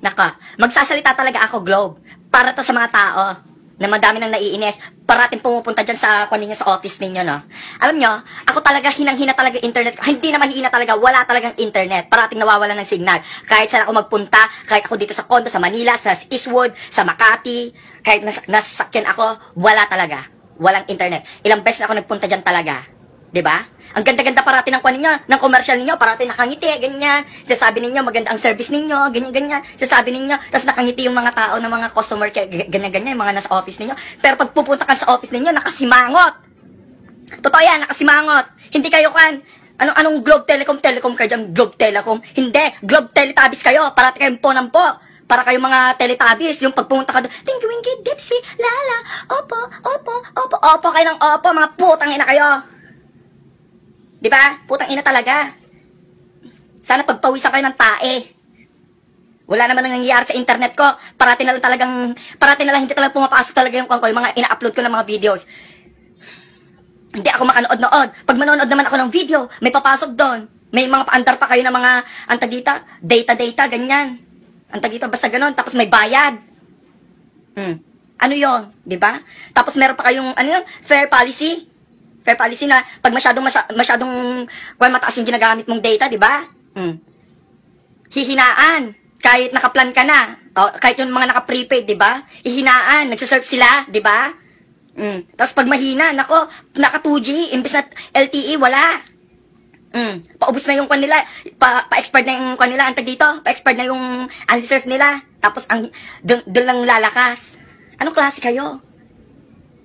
Naka, magsasalita talaga ako, Globe. Para to sa mga tao na madami nang naiinis. Parating pumupunta dyan sa kunin niyo sa office ninyo, no? Alam nyo, ako talaga, hinang-hina talaga internet. Hindi na mahina talaga, wala talagang internet. Parating nawawala ng signal. Kahit saan ako magpunta, kahit ako dito sa condo, sa Manila, sa Eastwood, sa Makati, kahit nasasakyan ako, wala talaga. Walang internet. Ilang beses na ako nagpunta dyan talaga. 'Di ba? Ang ganda-ganda parati ng kunin niyo, ng commercial niyo, parati nakangiti, ganyan. Sasabi ninyo maganda ang service ninyo, ganyan-ganyan. Sasabi ninyo, tapos nakangiti yung mga tao ng mga customer, ganyan-ganyan, yung mga nasa office ninyo. Pero pag pupunta ka sa office ninyo, nakasimangot. Totoo yan, nakasimangot. Hindi kayo anong Globe Telecom kayo dyan, Globe Telecom. Hindi, Globe Teletubbies kayo, parati kayong po. Para kayong mga Teletubbies, yung pagpunta ka doon, Tinky Winky, Dipsy, Lala, opo kayo ng opo, mga putang ina kayo. Diba? Putang ina talaga. Sana pagpawisan kayo ng tae. Wala naman nangyayari sa internet ko. Parati na lang hindi talaga pumapasok talaga yung mga ina-upload ko ng mga videos. Hindi ako makanood-nood. Pag manonood naman ako ng video, may papasok doon. May mga paandar pa kayo ng mga data, ganyan. Antagita, basta ganon. Tapos may bayad. Ano yon, diba? Tapos meron pa kayong, fair policy. Fair policy na pag masyadong mataas yung ginagamit mong data, di ba? Hihinaan. Kahit nakaplan ka na. O, kahit yung mga naka-prepaid, di ba? Hihinaan. Nagsaserve sila, di ba? Tapos pag mahina, naka 2G, imbes na LTE, wala. Paubos na yung kanila, pa-expired na yung kanila, antag dito, pa-expired na yung unreserved nila. Tapos doon lang lalakas. Anong klase kayo?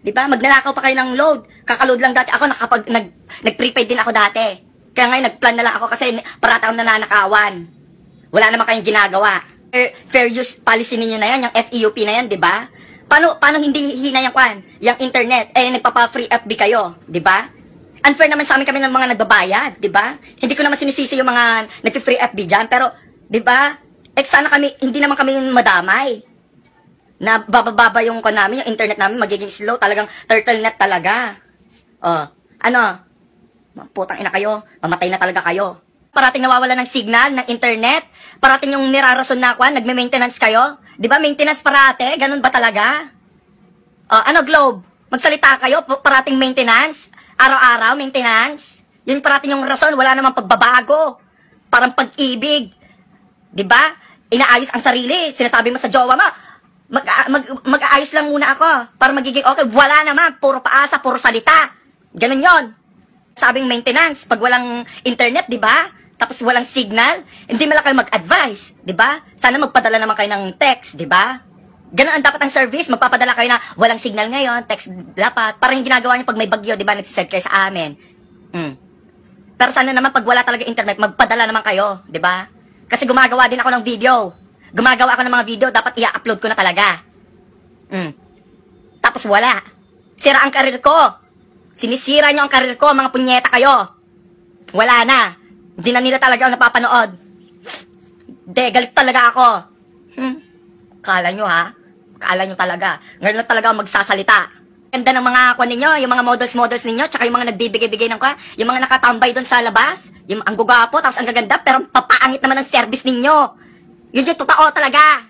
Diba? Magnanakaw pa kayo ng load. Kakaload lang dati. Ako nag-prepaid din ako dati. Kaya ngayon nag-plan na lang ako kasi parata akong nananakawan. Wala naman kayong ginagawa. Fair use policy ninyo na yan, yung FEUP na yan, diba? Paano hindi hina yung internet? Nagpapa-free FB kayo, diba? Unfair naman sa amin kami ng mga nagbabayad, diba? Hindi ko naman sinisisi yung mga nagpi-free FB dyan, pero, diba? Sana hindi naman kami madamay. Na bababa yung yung internet namin, magiging slow, talagang turtlenet talaga. Putang ina kayo, mamatay na talaga kayo. Parating nawawala ng signal, ng internet, parating yung nirarason na nagme-maintenance kayo. Di ba, maintenance parate, ganun ba talaga? Globe, magsalita kayo, parating maintenance, araw-araw maintenance. Yun parating yung rason, wala namang pagbabago. Parang pag-ibig. Di ba? Inaayos ang sarili, sinasabi mo sa jowa mo, mag-aayos lang muna ako para magiging okay. Wala naman, puro paasa, puro salita. Ganun yon. Sabing maintenance, pag walang internet, di ba? Tapos walang signal, hindi mo lang kayo mag-advise, di ba? Sana magpadala naman kayo ng text, di ba? Ganun ang dapat ang service, magpapadala kayo na walang signal ngayon, text dapat. Parang yung ginagawa niyo pag may bagyo, di ba? Nagsisend kayo sa amin. Pero sana naman pag wala talaga internet, magpadala naman kayo, di ba? Kasi gumagawa din ako ng video. Gumagawa ako ng mga video, dapat i-upload ko na talaga. Tapos wala. Sira ang karir ko. Sinisira nyo ang karir ko, mga punyeta kayo. Wala na. Hindi na nila talaga ako napapanood. Galit talaga ako. Kala nyo ha? Kala nyo talaga. Ngayon lang talaga ako magsasalita. Ganda ng mga ninyo, yung mga models ninyo, tsaka yung mga nagbibigay-bigay ng yung mga nakatambay doon sa labas, yung ang gugapo, tapos ang gaganda, pero papangit naman ang service ninyo. Yun yung totoo talaga.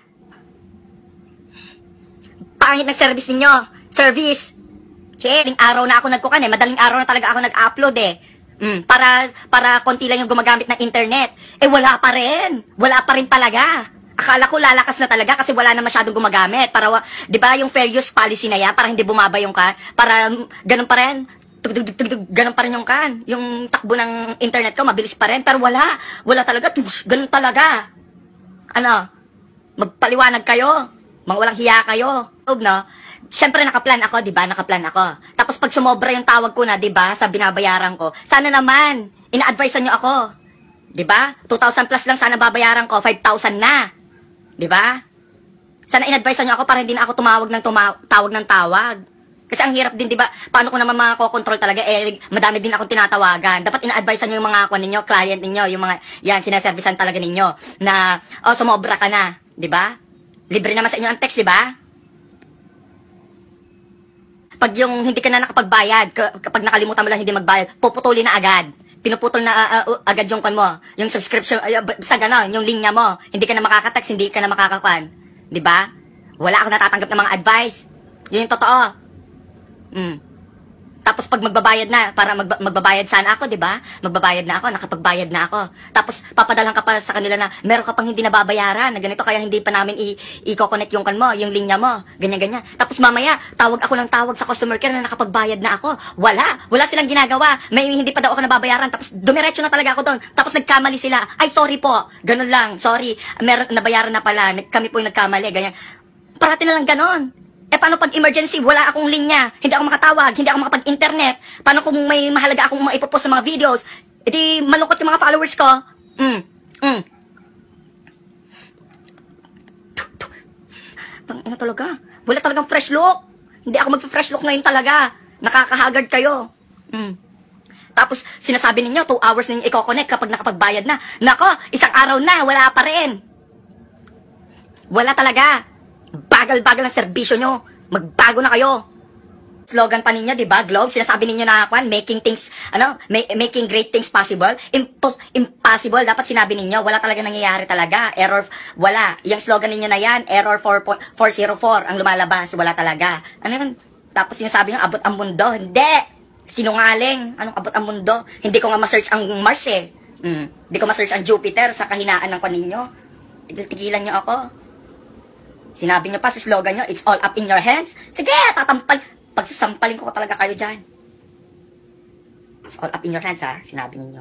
Pangit ng service ninyo. Service. Madaling araw na ako madaling araw na talaga ako nag-upload Para konti lang yung gumagamit ng internet. Wala pa rin. Wala pa rin talaga. Akala ko lalakas na talaga kasi wala na masyadong gumagamit. Para, di ba, yung fair use policy na yan, para hindi bumaba yung para ganun pa rin. Ganun pa rin yung takbo ng internet ko, mabilis pa rin. Pero wala talaga. Ganun talaga. Magpaliwanag kayo. Mga walang hiya kayo. No? Siyempre nakaplan ako, di ba? Nakaplan ako. Tapos pag sumobra yung tawag ko na, di ba? Sa binabayaran ko. Sana naman, ina-advisean nyo ako. Di ba? 2,000 plus lang sana babayaran ko, 5,000 na. Di ba? Sana in-advisean nyo ako para hindi na ako tawag ng tawag. Kasi ang hirap din, di ba? Paano ko naman makakontrol talaga? Madami din akong tinatawagan. Dapat ina-advisean nyo yung mga ninyo, client ninyo, yung mga, sinaservisan talaga ninyo. Na, sumobra ka na. Di ba? Libre naman sa inyo ang text, di ba? Pag yung hindi ka na nakapagbayad, kapag nakalimutan mo lang hindi magbayad, puputulin na agad. pinuputol na agad yung kan mo, yung subscription, sa gano'n, yung linya mo. Hindi ka na makaka-text, hindi ka na makakakuan. Di ba? Wala ako natatanggap ng mga advice. Yun yung totoo. Tapos pag magbabayad na, para magbabayad sana ako, di ba? Magbabayad na ako, nakapagbayad na ako. Tapos papadalhan ka pa sa kanila na meron ka pang hindi nababayaran, na ganito, kaya hindi pa namin i-connect yung kan mo, yung linya mo, ganyan-ganyan. Tapos mamaya, tawag ako ng tawag sa customer care na nakapagbayad na ako. Wala silang ginagawa. May hindi pa daw ako nababayaran, tapos dumiretso na talaga ako doon. Tapos nagkamali sila. Ay, sorry po. Ganun lang, sorry. Meron nabayaran na pala. Kami po yung nagkamali, ganyan. Parati na lang ganon. Paano pag emergency, wala akong linya, hindi ako makatawag, hindi ako makapag-internet, paano kung may mahalaga akong maipopost sa mga videos, edi malungkot yung mga followers ko. Ano talaga? Wala talagang fresh look. Hindi ako mag-fresh look ngayon talaga. Nakakahagard kayo. Tapos, sinasabi ninyo, 2 hours ninyo i-connect kapag nakapagbayad na. Nako, isang araw na, wala pa rin. Wala talaga. Bagal-bagal ang serbisyo nyo. Magbago na kayo. Slogan pa ninyo, di ba? Globe, sinasabi ninyo na making things, making great things possible. Impossible, dapat sinabi ninyo. Wala talaga nangyayari talaga. Error, wala. Yung slogan ninyo na yan, error 404 ang lumalabas. Wala talaga. Ano yun? Tapos sinasabi nyo, abot ang mundo. Hindi! Sinungaling. Anong abot ang mundo? Hindi ko nga ma-search ang Mars eh. Hindi ko ma-search ang Jupiter sa kahinaan ng kaninyo. Tigil-tigilan nyo ako. Sinabi nyo pa sa slogan nyo, it's all up in your hands. Sige, pagsasampalin ko talaga kayo dyan. It's all up in your hands, ha? Sinabi ninyo.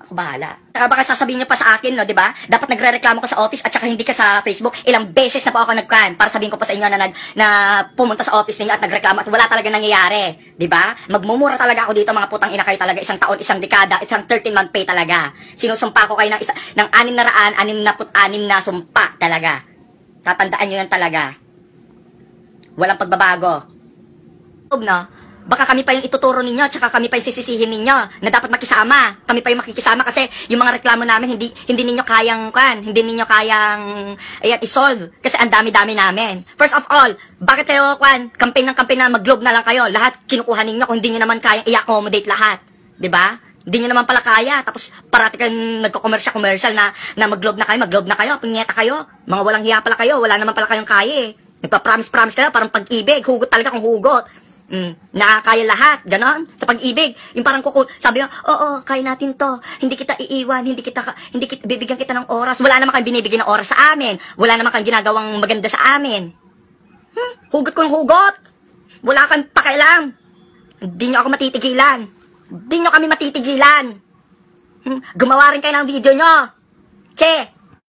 Ako bahala. Saka baka sasabihin nyo pa sa akin, no, di ba? Dapat nagre-reklamo ka sa office at saka hindi ka sa Facebook. Ilang beses na po ako nagkan para sabihin ko pa sa inyo na pumunta sa office ninyo at nagreklamo at wala talaga nangyayari. Di ba? Magmumura talaga ako dito, mga putang ina kayo talaga. Isang taon, isang dekada, isang 13-month pay talaga. Sinusumpa ko kayo ng 666 na sumpa talaga. Tatandaan nyo yan talaga. Walang pagbabago. No? Baka kami pa yung ituturo ninyo, tsaka kami pa yung sisisihin ninyo na dapat makisama. Kami pa yung makikisama kasi yung mga reklamo namin hindi ninyo kayang isolve kasi ang dami-dami namin. First of all, bakit kayo campaign na mag-globe na lang kayo? Lahat kinukuha ninyo kung hindi nyo naman kayang i-accommodate lahat. 'Di ba? Hindi nyo naman pala kaya. Tapos parati kayong nagko-commercial na mag-globe na kayo, pinyeta kayo. Mga walang hiya pala kayo, wala naman pala kayong kaya eh. Nagpa-promise kayo, parang pag-ibig, hugot talaga kung hugot. Nakakaya lahat, ganon. Sa pag-ibig, yung parang sabi mo, oo, kaya natin to. Hindi kita iiwan, bibigyan kita ng oras. Wala naman kang binibigyan ng oras sa amin. Wala naman kang ginagawang maganda sa amin. Hugot kung hugot. Wala kang pakialam. Hindi nyo ako matitigilan. Hindi nyo kami matitigilan. Gumawa rin kayo ng video nyo. Okay?